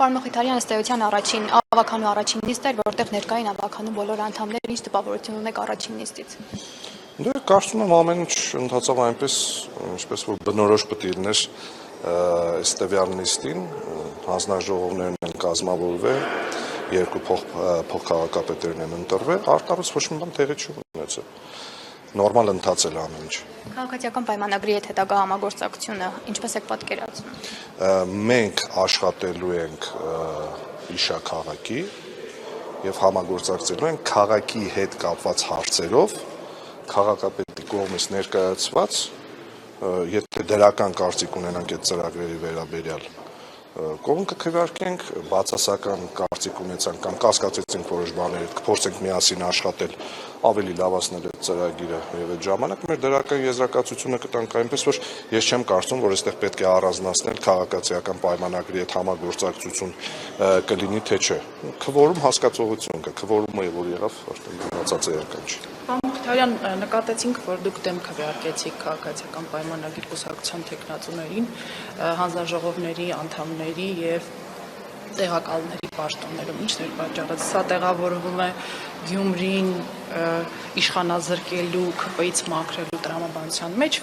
Պարոն Մխիթարյան, ըստ էության ավականու առաջին նիստ էր, որտեղ ներկային ավականու բոլոր անդամները, ինչ տպավորություն ունեք առաջին նիստից։ Դե կարծում եմ ամեն ինչ ընթացավ այնպես, ինչպես որ բնորոշ պետք է լիներ այս տվյալ նիստին, հանձնաժողովներն են կազմավորվել, երկու փոխքաղաքապետերն են ընտրվել, արտարուց ոչ մի բան տեղի չունեցել։ Նորմալ ընթացել ամեն ինչ։ Քաղաքացիական պայմանագրի հետ հետագա համագործակցությունը ինչպես եք պատկերացնում։ Մենք աշխատելու ենք իշաքաղաքի եւ համագործակցելու ենք քաղաքի հետ կապված հարցերով քաղաքապետի կողմից ներկայացված, եթե դրական կարծիք ունենանք այդ ծրագրերի վերաբերյալ, կողմ կքվեարկենք, բացասական կարծիք ունեցանք կամ կասկածեցինք որոշ բաներ, կփորձենք միասին աշխատել, ավելի լավացնել այդ ծրագիրը եւ այդ ժամանակ մեր դրական եզրակացությունը կտանք այնպես, որ ես չեմ կարծում, որ այստեղ պետք է առանձնացնել քաղաքացիական պայմանագրի հետ համագործակցություն կլինի թե չէ։ Քվորում հասկացողություն կա, քվորումը որ եղավ, արդեն մնացած էական չի։ Պարոն Մխիթարյան, նկատեցինք, որ դուք դեմ քվեարկեցիք քաղաքացիական պայմանագրի կուսակցության թեկնածուներին, հանձնաժողովների անդամների եւ տեղակալների պաշտոններում, ինչն էր պատճառը։ Սա տեղավորվում է Գյումրին իշխանազրկելու, ԿՊ-ից մաքրելու տրամաբանության մեջ,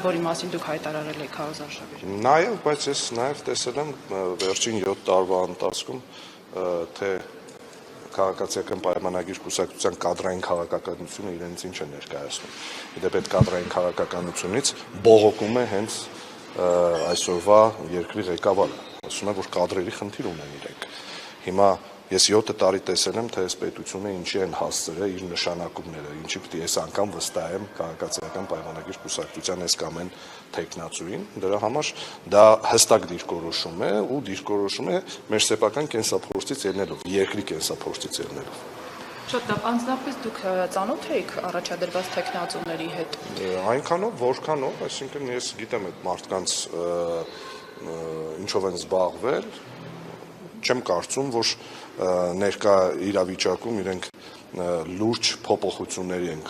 որի մասին դուք հայտարարել եք հարազարշավիրում։ Նաեւ, բայց ես նաեւ տեսել եմ վերջին 7 տարվա ընթացքում, թե քաղաքացիական պայմանագիր կուսակցության կադրային քաղաքականությունը իրենց ինչ է ներկայացնում։ Դեպի այդ կադրային քաղաքականությունից բողոքում է հենց այսօրվա երկրի ղեկավարը, ասում է, որ կադրերի խնդիր ունեն իրենք։ Հիմա ես 7 տարի տեսել եմ, թե այս պետությունը ինչի են հասցրել իր նշանակումները, ինչի պետք է ես անգամ վստահեմ քաղաքացիական պայմանագիր կուսակցության այս կամ այն թեկնածուին, դրա համար դա հստակ դիրքորոշում է ու դիրքորոշում է մեր սեփական կենսափորձից ելնելով, երկրի կենսափորձից ելնելով։ Շատ լավ, անձնապես դուք ծանոթ եք առաջադրված թեկնածուների հետ։ Այնքանով, որքանով, այսինքն ես գիտեմ այդ մարդկանց ինչով են զբաղվել, չեմ կարծում, որ ներկա իրավիճակում իրենք լուրջ փոփոխությունների են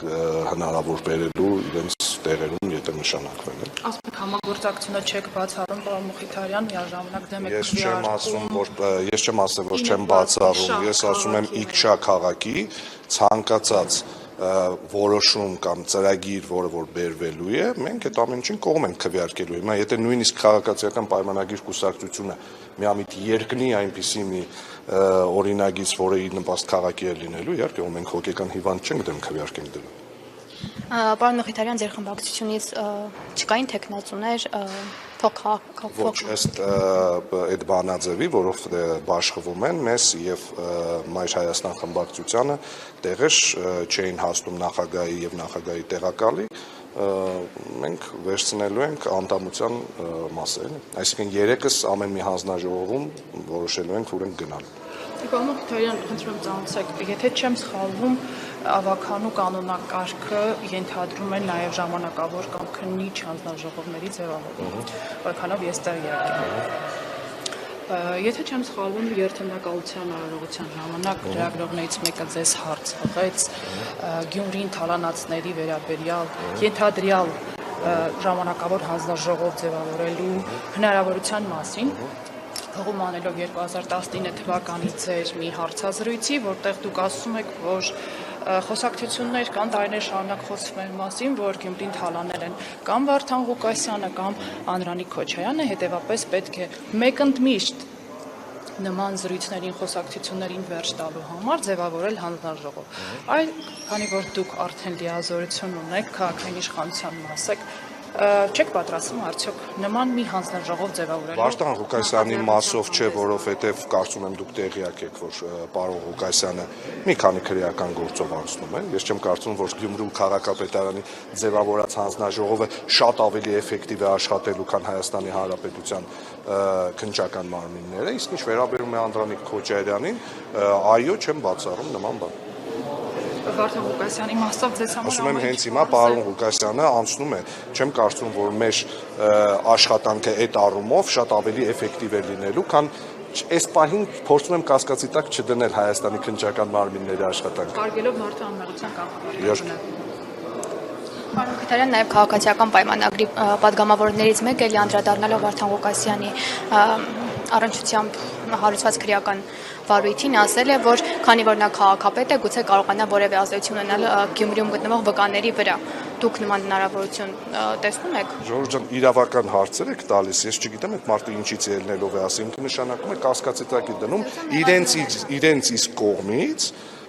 հնարավոր բերելու իրենց տեղերում, եթե նշանակվեն։ Ասում եք համագործակցությունը չեք բացառում, պարոն Մխիթարյան, միաժամանակ դեմ եք Ես չեմ ասում, որ չեմ բացառում, ես ասում եմ Իքշա քաղաքի ցանկացած որոշում կամ ծրագիր, որը որ բերվելու է, մենք այդ ամեն ինչին կողմ ենք քվեարկելու։ Հիմա եթե նույնիսկ քաղաքացիական պայմանագիր կուսակցությունը միամիտ երկնի այնպիսի մի օրինագիծ, որը իր նպաստ քաղաքի է լինելու, իհարկե մենք հոգեկան հիվանդ չենք դեմ քվեարկենք դրան։ Պարոն Մխիթարյան, ձեր խմբակցությունից չկային թեկնածուներ Ոչ, ըստ այդ բանաձևի, որով բաշխվում են, մեզ եւ Մայր Հայաստան խմբակցությանը տեղեր չէին հասնում նախագահի եւ նախագահի տեղակալի, մենք վերցնելու ենք անդամության մասեր, այսինքն 3-ս ամեն մի հանձնաժողովում որոշելու ենք, որ ենք գնալ։ Պարոն Մխիթարյան, խնդրում եմ ծանոթացեք, եթե չեմ սխալվում, ավականու կանոնակարգը ենթադրում է նաև ժամանակավոր կամ քննիչ հանձնաժողովների ձևավորում, որքանով ես տեղյակ եմ։ Եթե չեմ սխալվում, երթնակալության արարողության ժամանակ լրագրողներից մեկը ձեզ հարց տվեց Գյումրին թալանացների վերաբերյալ ենթադրյալ ժամանակավոր հանձնաժողով ձևավորելու հնարավորության մասին, հողում անելով 2019 թվականի ձեր մի հարցազրույցի, որտեղ դուք ասում եք, որ խոսակցություններ կան տարիներ շարունակ խոսվում էր մասին, որ Գյումրին թալանել են կամ Վարդան Ղուկասյանը կամ Անրանիկ Քոչարյանը, հետևապես պետք է մեկընդմիշտ նման զրույցներին, խոսակցություններին վերջ տալու համար ձևավորել հանձնաժողով։ Քանի որ դուք արդեն լիազորություն ունեք, քաղաքային իշխանության մաս եք, չեք պատրաստվում արդյոք նման մի հանձնաժողով ձևավորել։ Վարդան Ղուկասյանի մասով չէ, որովհետև կարծում եմ դուք տեղյակ եք, որ պարոն Ղուկասյանը մի քանի քրեական գործով անցնում է։ Ես չեմ կարծում, որ Գյումրու քաղաքապետարանի ձևավորած հանձնաժողովը շատ ավելի էֆեկտիվ է աշխատելու, քան Հայաստանի Հանրապետության քննչական մարմինները, իսկ ինչ վերաբերում է Անդրանիկ Քոչարյանին, այո, չեմ բացառում նման բան։ Վարդան Ղուկասյանի մասով ձեզ համար ասում եմ հենց հիմա պարոն Ղուկասյանը անցնում է, չեմ կարծում, որ մեր աշխատանքը այդ առումով շատ ավելի էֆեկտիվ է լինելու, քան այս պահին փորձում եմ կասկածի տակ չդնել Հայաստանի քննչական մարմինների աշխատանքը։ Կարգելով մարդու անմեղության կանխարգելումը։ Պարոն Քիթարյան, նաև քաղաքացիական պայմանագրի պատգամավորներից մեկը էլի անդրադառնալով Վարդան Ղուկասյանի առնչությամբ հարուցված քրեական վարույթին ասել է, որ քանի որ նա քաղաքապետ է, գուցե կարողանա որևէ ազդեցություն ունենալ Գյումրիում գտնվող վկաների վրա։ Դուք նման հնարավորություն տեսնում եք։ Ժողովուրդ ջան, իրավական հարցեր եք տալիս, ես չգիտեմ այդ մարդը ինչից ելնելով է ասում, նշանակում է կասկածի տակ է դնում իրենց իսկ կողմից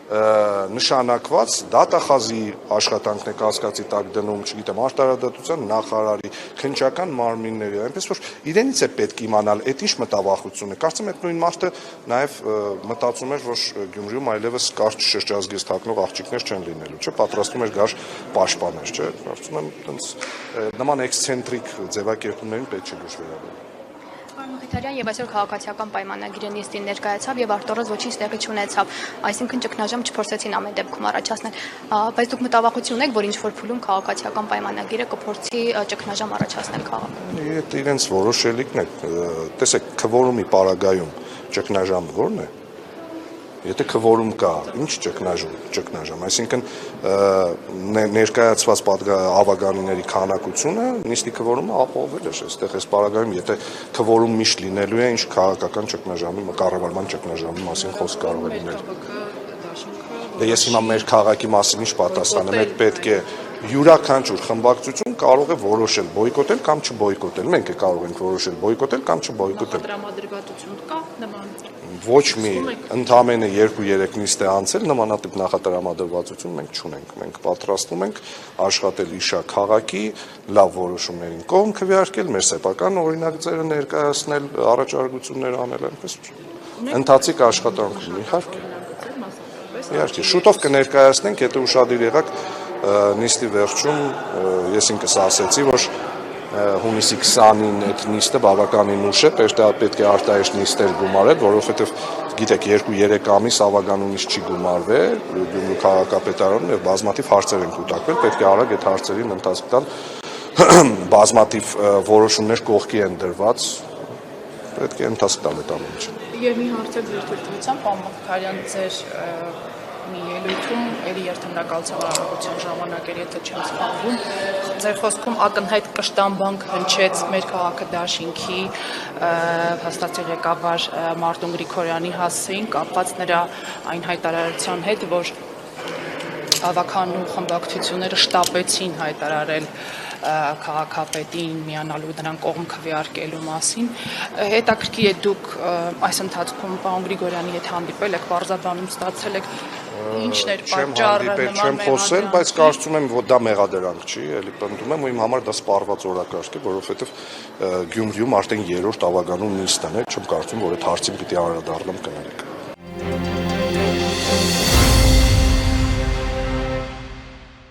նշանակված դատախազի աշխատանքն է կասկածի տակ դնում, չգիտեմ, արտարադատության նախարարի, քննչական մարմինների, այնպես որ իրենից է պետք իմանալ, այդ ինչ մտավախություն է։ Կարծեմ այդ նույն մարդը նաև մտածում էր, որ Գյումրիում այլևս կարճ շրջազգեստ հագնող աղջիկներ չեն լինելու, չէ՞, պատրաստում էր գար պաշտպաներ, չէ՞։ Կարծում եմ, նման էքսցենտրիկ ձևակերպումներին պետք չի լուրջ վերաբերել։ Պարոն Քիթարյան, եւ այսօր քաղաքացիական պայմանագիրը նիստին ներկայացավ եւ Արտորոս ոչինչ տեղի չունեցավ, այսինքն ճգնաժամ չփորձեցին ամեն դեպքում առաջացնել, բայց դուք մտավախություն եք, որ ինչ որ փուլում քաղաքացիական պայմանագիրը կփորձի ճգնաժամ առաջացնել քաղաքում։ Այդ իրենց որոշելիքն է, տեսեք, քվորումի պարագայում ճգնաժամը ո՞րն է։ Եթե քվորում կա, ինչ ճգնաժամ, այսինքն ներկայացված ավագանիների քանակությունը նիստի քվորումը ապահովել է, այստեղ այս պարագայում, եթե քվորում միշտ լինելու է, ինչ քաղաքական ճգնաժամի, կառավարման ճգնաժամի մասին խոսք կարող է լինել։ Դե ես հիմա մեր քաղաքի մասին ինչ պատասխանեմ, այդ պետք է յուրաքանչյուր խմբակցություն կարող է որոշել բոյկոտել կամ չբոյկոտել։ Մենք կարող ենք որոշել բոյկոտել կամ չբոյկոտել։ Տրամադրվածություն կա նման։ Ոչ մի ընդամենը 2-3 նիստ է անցել, նմանատիպ նախատրամադրվածություն մենք չունենք։ Մենք պատրաստվում ենք աշխատել իշա քաղաքի լավ որոշումներին կողմ քվեարկել, մեր սեփական օրինագծերը ներկայացնել, առաջարկություններ անել, այնպես ընթացիկ աշխատանքում իհարկե շուտով կներկայացնենք, եթե ուշադիր եղաք նիստի վերջում ես ինքս ասեցի, որ հունիսի 20-ին այդ նիստը բավականին ուշ է, պետք է արտահայտ նիստեր գումարել, որովհետև գիտեք 2-3 ամիս ավագանու նիստ չի գումարվել Գյումրու քաղաքապետարանում եւ բազմաթիվ հարցեր են կուտակվել, պետք է արագ այդ հարցերին ընթացք տալ, բազմաթիվ որոշումներ կողքի են դրված, պետք է ընթացք տալ այդ ամենը։ Եվ մի հարց է ձեր թույլտվությամբ, պարոն Քիթարյան, ձեր մի ելույթում էլի երթմնակալության արարողության ժամանակ էր, եթե չեմ սխալվում, ձեր խոսքում ակնհայտ կշտամբանք հնչեց մեր քաղաքը դաշինքի հաստատի ղեկավար Մարտուն Գրիգորյանի հասցեին կապված նրա այն հայտարարության հետ, որ ավագանու խմբակցությունները շտապեցին հայտարարել քաղաքապետին միանալու նրան կողմ քվեարկելու մասին։ Հետաքրքիր է դուք այս ընթացքում պարոն Գրիգորյանի հետ հանդիպել եք, պարզաբանում ստացել եք ինչն էր պատճառը նման չեմ խոսել, բայց կարծում եմ, որ դա մեղադրանք չի, էլի պնդում եմ, ու իմ համար դա սպառված օրակարգ է, որովհետև Գյումրիում արդեն 3-րդ ավագանու նիստն է, չեմ կարծում, որ այդ հարցին պիտի անդրադառնամ կներեք։